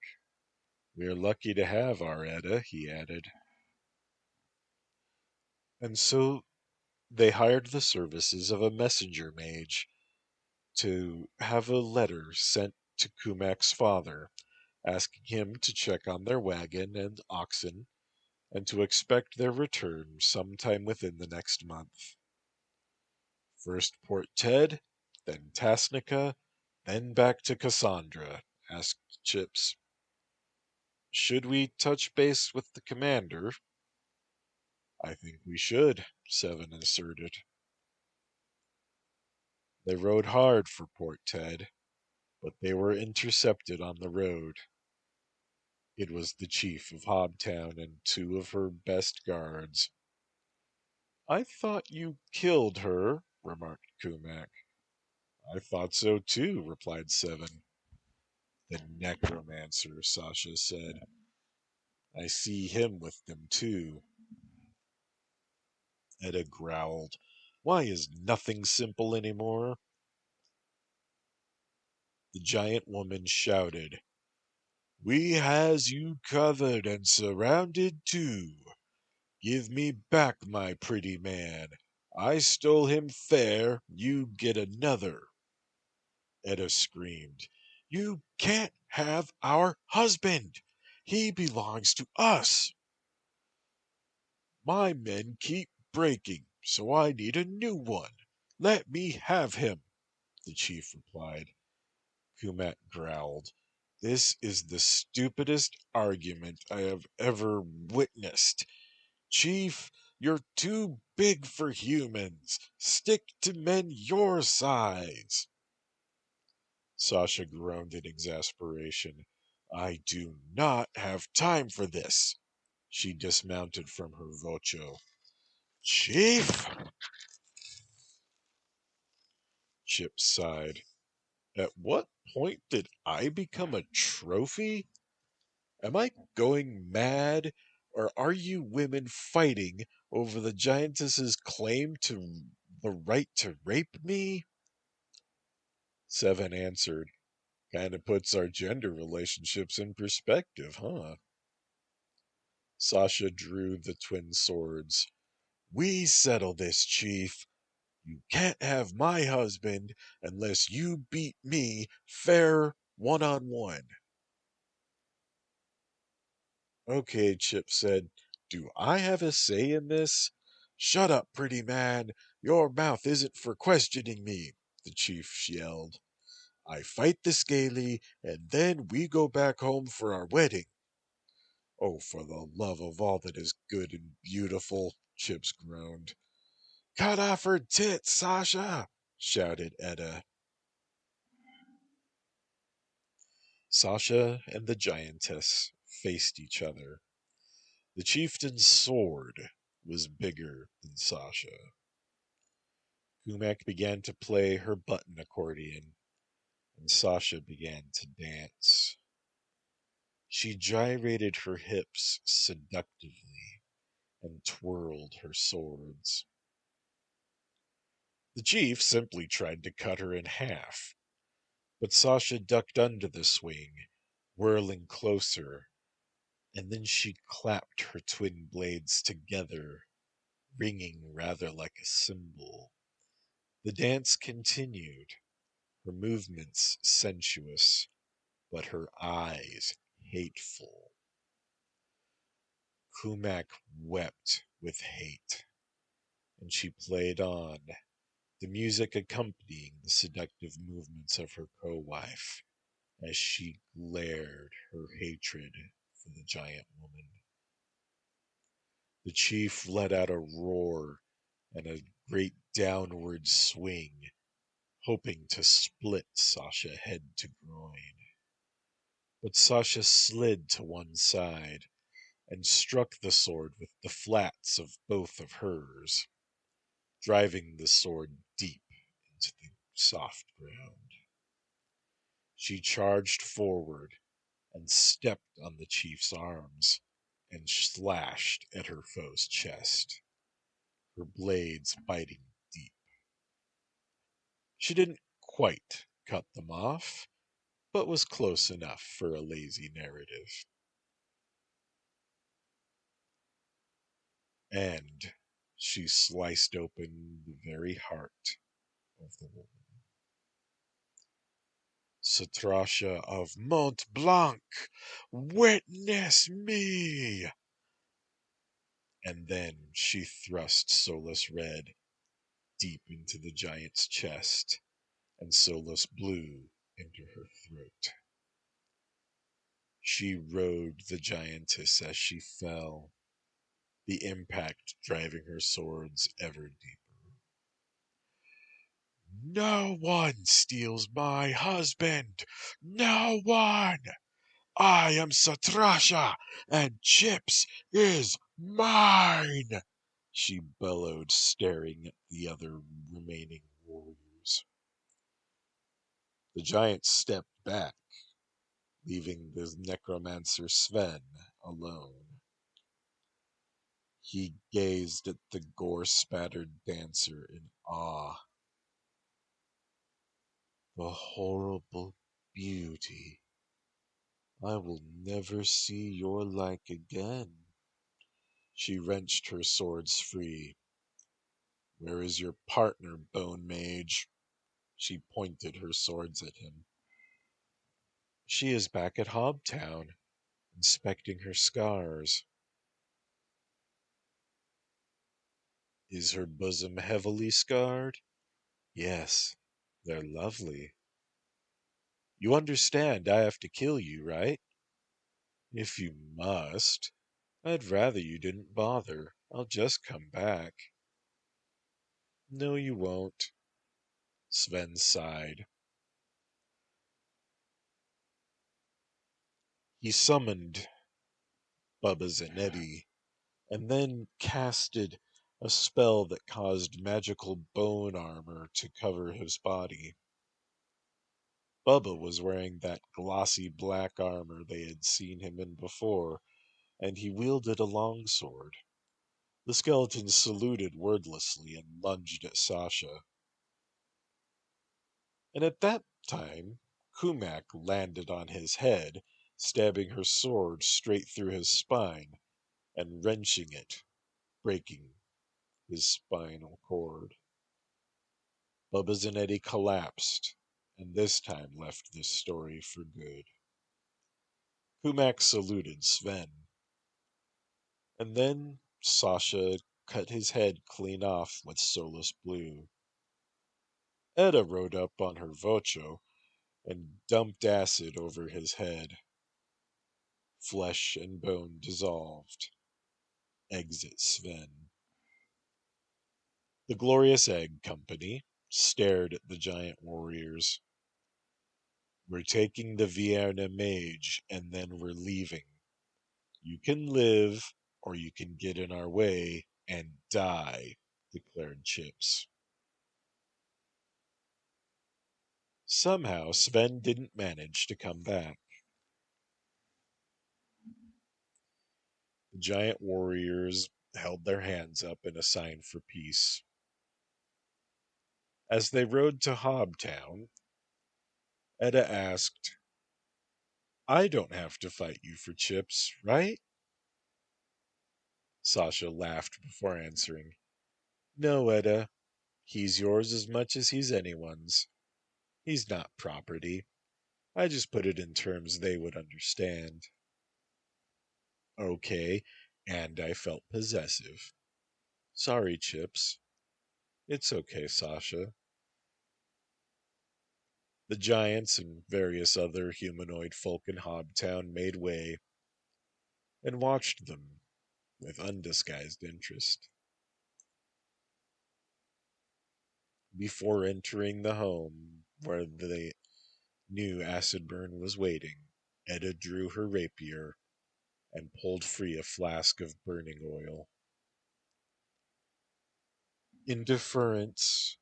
We're lucky to have our Edda, he added. And so they hired the services of a messenger mage to have a letter sent to Kumak's father, asking him to check on their wagon and oxen, and to expect their return sometime within the next month. First Port Ted, then Tasnica, then back to Cassandra, asked Chips. Should we touch base with the commander? I think we should, Seven asserted. They rode hard for Port Ted, but they were intercepted on the road. It was the chief of Hobtown and 2 of her best guards. I thought you killed her, remarked Kumak. I thought so too, replied Seven. The necromancer, Sasha said. I see him with them too. Edda growled. Why is nothing simple anymore? The giant woman shouted, We has you covered and surrounded too. Give me back my pretty man. I stole him fair, you get another. Etta screamed. You can't have our husband. He belongs to us. My men keep breaking, so I need a new one. Let me have him, the chief replied. Kumak growled. This is the stupidest argument I have ever witnessed. Chief, you're too big for humans. Stick to men your size. Sasha groaned in exasperation. I do not have time for this. She dismounted from her vocho. Chief! Chip sighed. At what point did I become a trophy? Am I going mad? Or are you women fighting over the giantess's claim to the right to rape me? Seven answered, Kinda puts our gender relationships in perspective, huh? Sasha drew the twin swords. We settle this, Chief. You can't have my husband unless you beat me fair one-on-one. Okay, Chip said. Do I have a say in this? Shut up, pretty man. Your mouth isn't for questioning me, the chief yelled. I fight the scaly, and then we go back home for our wedding. Oh, for the love of all that is good and beautiful, Chips groaned. Cut off her tits, Sasha, shouted Etta. Sasha and the giantess faced each other. The chieftain's sword was bigger than Sasha. Kumak began to play her button accordion, and Sasha began to dance. She gyrated her hips seductively and twirled her swords. The chief simply tried to cut her in half, but Sasha ducked under the swing, whirling closer, and then she clapped her twin blades together, ringing rather like a cymbal. The dance continued, her movements sensuous, but her eyes hateful. Kumak wept with hate, and she played on, the music accompanying the seductive movements of her co-wife, as she glared her hatred for the giant woman. The chief let out a roar and a great downward swing, hoping to split Sasha head to groin. But Sasha slid to one side and struck the sword with the flats of both of hers, driving the sword deep into the soft ground. She charged forward and stepped on the chief's arms and slashed at her foe's chest, her blades biting deep. She didn't quite cut them off, but was close enough for a lazy narrative. And she sliced open the very heart of the woman. Satrasha of Mont Blanc, witness me! And then she thrust Solus Red deep into the giant's chest, and Solus Blue into her throat. She rode the giantess as she fell, the impact driving her swords ever deeper. No one steals my husband! No one! I am Satrasha, and Chips is mine! She bellowed, staring at the other remaining warriors. The giant stepped back, leaving the necromancer Sven alone. He gazed at the gore-spattered dancer in awe. The horrible beauty I will never see your like again. She wrenched her swords free. Where is your partner, Bone Mage? She pointed her swords at him. She is back at Hobtown, inspecting her scars. Is her bosom heavily scarred? Yes, they're lovely. You understand I have to kill you, right? If you must. I'd rather you didn't bother. I'll just come back. No, you won't. Sven sighed. He summoned Bubba Zanetti and then casted a spell that caused magical bone armor to cover his body. Bubba was wearing that glossy black armor they had seen him in before, and he wielded a longsword. The skeleton saluted wordlessly and lunged at Sasha. And at that time, Kumak landed on his head, stabbing her sword straight through his spine and wrenching it, breaking his spinal cord. Bubba Zanetti collapsed, and this time left this story for good. Kumak saluted Sven, and then Sasha cut his head clean off with Solus Blue. Edda rode up on her Vocho and dumped acid over his head. Flesh and bone dissolved. Exit Sven. The Glorious Egg Company stared at the giant warriors. We're taking the Vienna Mage, and then we're leaving. You can live, or you can get in our way and die, declared Chips. Somehow Sven didn't manage to come back. The giant warriors held their hands up in a sign for peace. As they rode to Hobtown, Edda asked, I don't have to fight you for Chips, right? Sasha laughed before answering. No, Edda. He's yours as much as he's anyone's. He's not property. I just put it in terms they would understand. Okay, and I felt possessive. Sorry, Chips. It's okay, Sasha. The giants and various other humanoid folk in Hobtown made way and watched them with undisguised interest. Before entering the home where they knew Acidburn was waiting, Edda drew her rapier and pulled free a flask of burning oil. In deference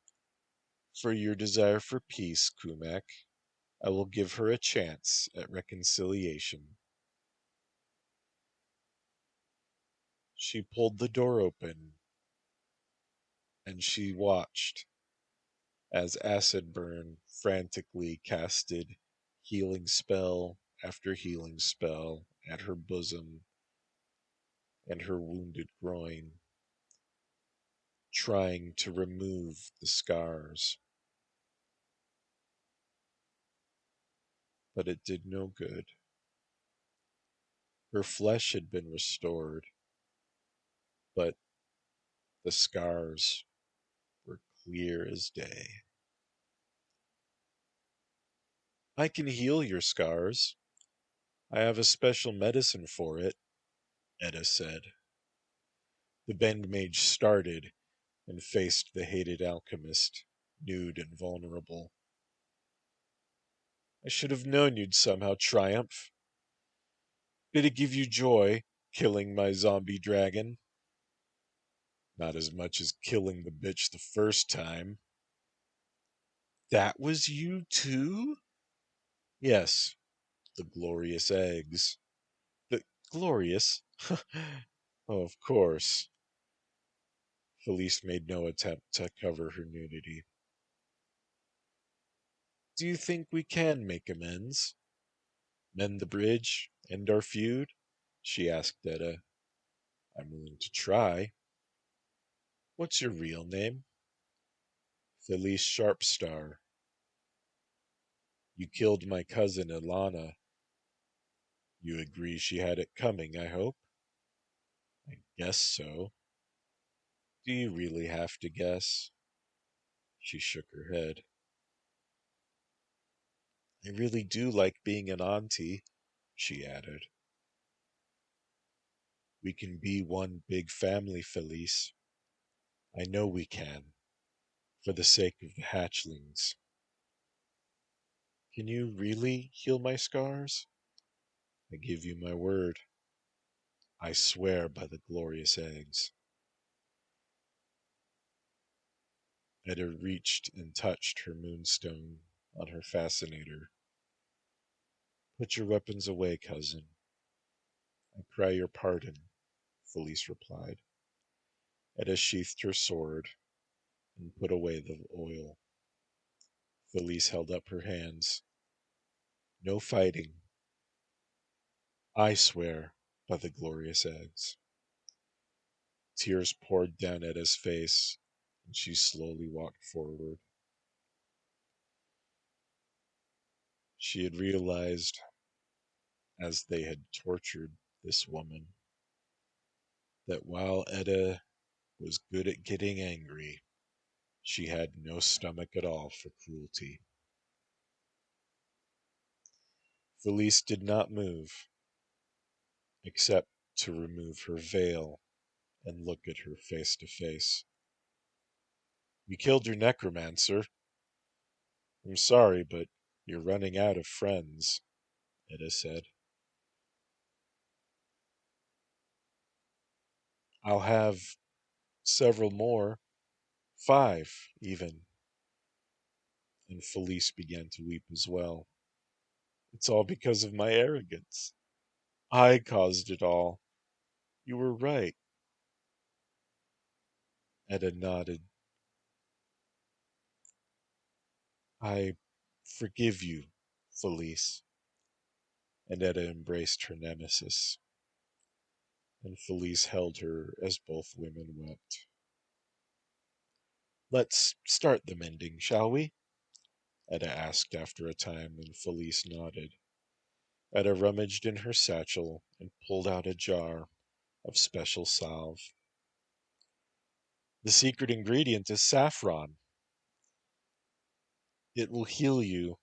for your desire for peace, Kumek, I will give her a chance at reconciliation. She pulled the door open, and she watched as Acidburn frantically casted healing spell after healing spell at her bosom and her wounded groin, trying to remove the scars. But it did no good. Her flesh had been restored, but the scars were clear as day. I can heal your scars. I have a special medicine for it, Edda said. The Bend Mage started and faced the hated alchemist, nude and vulnerable. I should have known you'd somehow triumph. Did it give you joy, killing my zombie dragon? Not as much as killing the bitch the first time. That was you too? Yes, the glorious eggs. The glorious? Oh, of course. Felice made no attempt to cover her nudity. Do you think we can make amends? Mend the bridge? End our feud? She asked Etta. I'm willing to try. What's your real name? Felice Sharpstar. You killed my cousin Ilana. You agree she had it coming, I hope? I guess so. Do you really have to guess? She shook her head. I really do like being an auntie, she added. We can be one big family, Felice. I know we can, for the sake of the hatchlings. Can you really heal my scars? I give you my word. I swear by the glorious eggs. Etta reached and touched her moonstone on her fascinator. Put your weapons away, cousin. I pray your pardon, Felice replied. Etta sheathed her sword and put away the oil. Felice held up her hands. No fighting. I swear by the glorious eggs. Tears poured down Etta's face, and she slowly walked forward. She had realized, as they had tortured this woman, that while Etta was good at getting angry, she had no stomach at all for cruelty. Felice did not move, except to remove her veil and look at her face to face. You killed your necromancer. I'm sorry, but you're running out of friends, Etta said. I'll have several more, 5 even. And Felice began to weep as well. It's all because of my arrogance. I caused it all. You were right. Etta nodded. I forgive you, Felice. And Etta embraced her nemesis, and Felice held her as both women wept. Let's start the mending, shall we? Etta asked after a time, and Felice nodded. Etta rummaged in her satchel and pulled out a jar of special salve. The secret ingredient is saffron. It will heal you,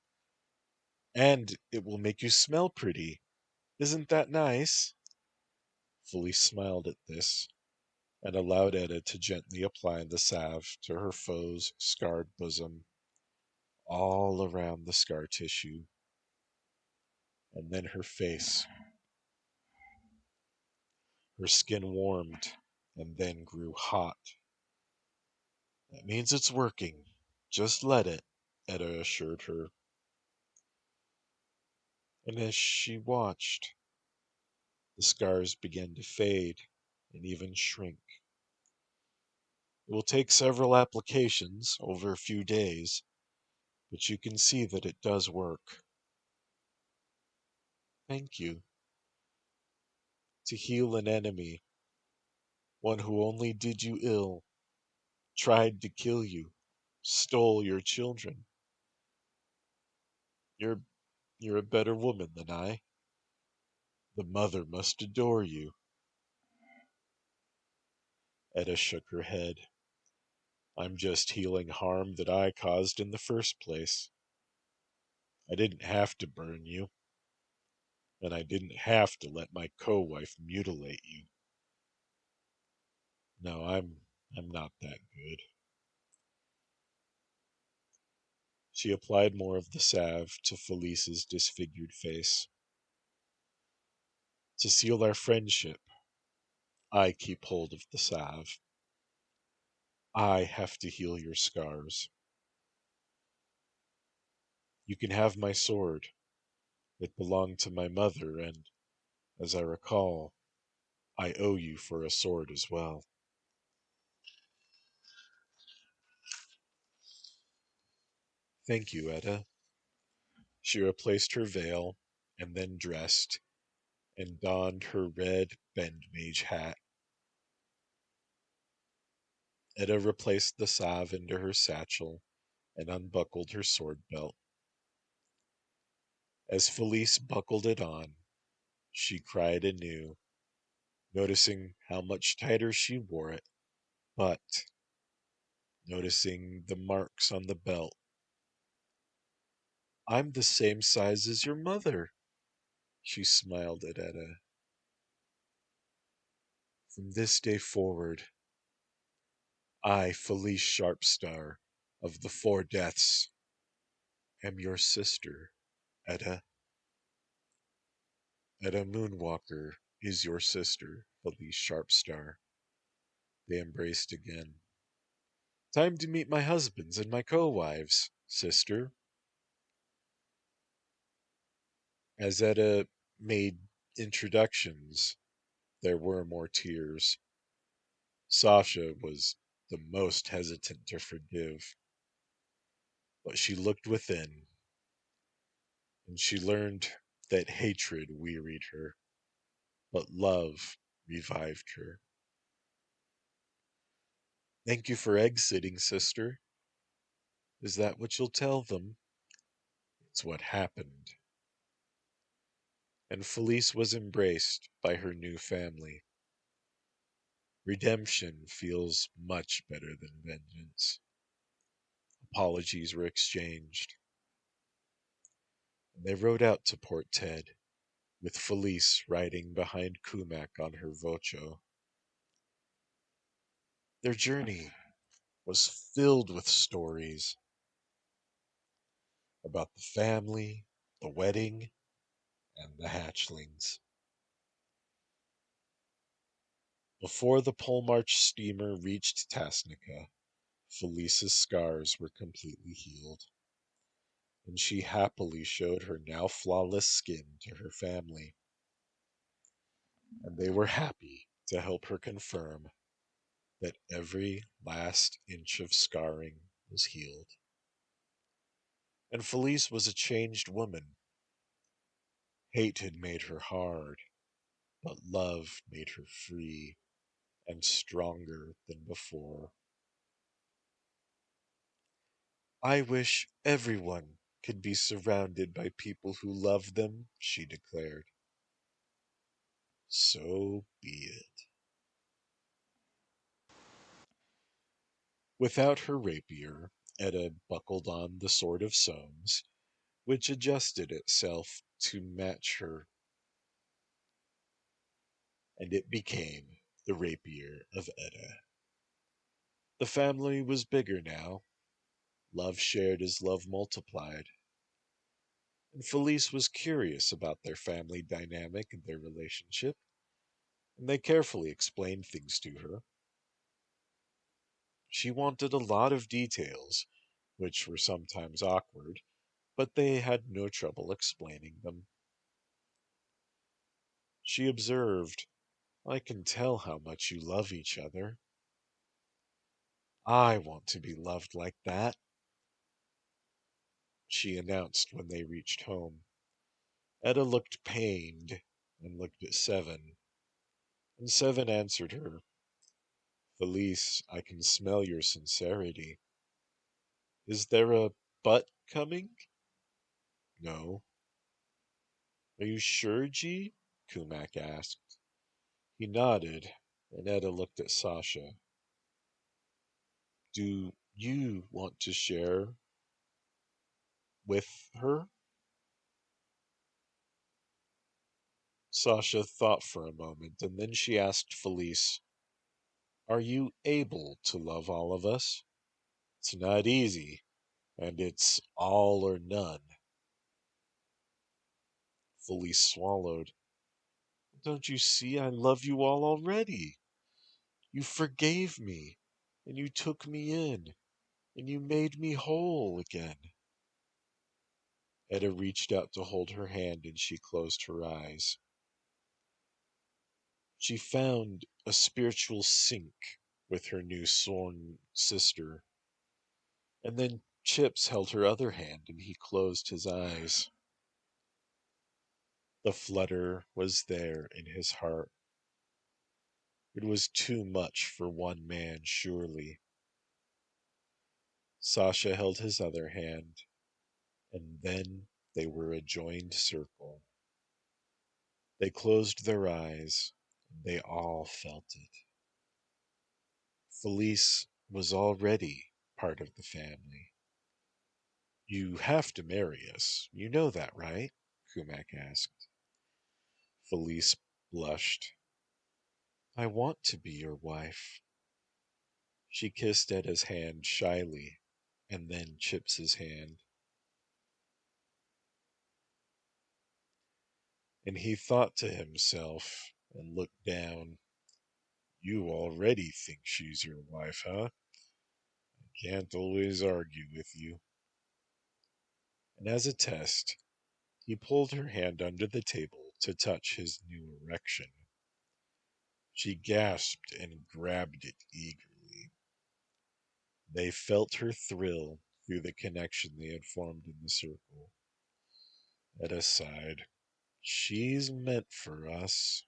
and it will make you smell pretty. Isn't that nice? Felice smiled at this, and allowed Etta to gently apply the salve to her foe's scarred bosom, all around the scar tissue, and then her face. Her skin warmed and then grew hot. That means it's working. Just let it, Etta assured her. And as she watched, the scars began to fade and even shrink. It will take several applications over a few days, but you can see that it does work. Thank you. To heal an enemy, one who only did you ill, tried to kill you, stole your children. You're you're a better woman than I. The mother must adore you. Etta shook her head. I'm just healing harm that I caused in the first place. I didn't have to burn you, and I didn't have to let my co-wife mutilate you. No, I'm not that good. She applied more of the salve to Felice's disfigured face. To seal our friendship, I keep hold of the salve. I have to heal your scars. You can have my sword. It belonged to my mother, and, as I recall, I owe you for a sword as well. Thank you, Etta. She replaced her veil and then dressed and donned her red bend mage hat. Etta replaced the salve into her satchel and unbuckled her sword belt. As Felice buckled it on, she cried anew, noticing how much tighter she wore it, but noticing the marks on the belt. "I'm the same size as your mother," she smiled at Etta. "From this day forward, I, Felice Sharpstar, of the Four Deaths, am your sister, Etta. Etta Moonwalker is your sister, Felice Sharpstar." They embraced again. "Time to meet my husbands and my co-wives, sister." As Etta made introductions, there were more tears. Sasha was the most hesitant to forgive, but she looked within, and she learned that hatred wearied her, but love revived her. "Thank you for egg-sitting, sister. Is that what you'll tell them?" "It's what happened." And Felice was embraced by her new family. Redemption feels much better than vengeance. Apologies were exchanged, and they rode out to Port Ted, with Felice riding behind Kumak on her Vocho. Their journey was filled with stories about the family, the wedding, and the hatchlings. Before the Polemarch steamer reached Tasnica, Felice's scars were completely healed, and she happily showed her now flawless skin to her family, and they were happy to help her confirm that every last inch of scarring was healed. And Felice was a changed woman. Hate had made her hard, but love made her free and stronger than before. "I wish everyone could be surrounded by people who love them," she declared. So be it. Without her rapier, Etta buckled on the Sword of Soames, which adjusted itself to match her, and it became the rapier of Etta. The family was bigger now. Love shared as love multiplied. And Felice was curious about their family dynamic and their relationship, and they carefully explained things to her. She wanted a lot of details, which were sometimes awkward, but they had no trouble explaining them. She observed, "I can tell how much you love each other. I want to be loved like that," she announced when they reached home. Etta looked pained and looked at Seven, and Seven answered her, "Felice, I can smell your sincerity. Is there a but coming?" "No." "Are you sure, G?" Kumak asked. He nodded, and Etta looked at Sasha. "Do you want to share with her?" Sasha thought for a moment, and then she asked Felice, "Are you able to love all of us? It's not easy, and it's all or none." Felice swallowed. "Don't you see I love you all already? You forgave me, and you took me in, and you made me whole again." Etta reached out to hold her hand, and she closed her eyes. She found a spiritual sync with her new sworn sister, and then Chips held her other hand, and he closed his eyes. The flutter was there in his heart. It was too much for one man, surely. Sasha held his other hand, and then they were a joined circle. They closed their eyes, and they all felt it. Felice was already part of the family. You have to marry us. You know that, right? Kumak asked. Felice blushed. I want to be your wife. She kissed Edda's hand shyly, and then Chips's hand. And he thought to himself and looked down. You already think she's your wife, huh? Can't always argue with you. And as a test, he pulled her hand under the table to touch his new erection. She gasped and grabbed it eagerly. They felt her thrill through the connection they had formed in the circle. Etta sighed. She's meant for us.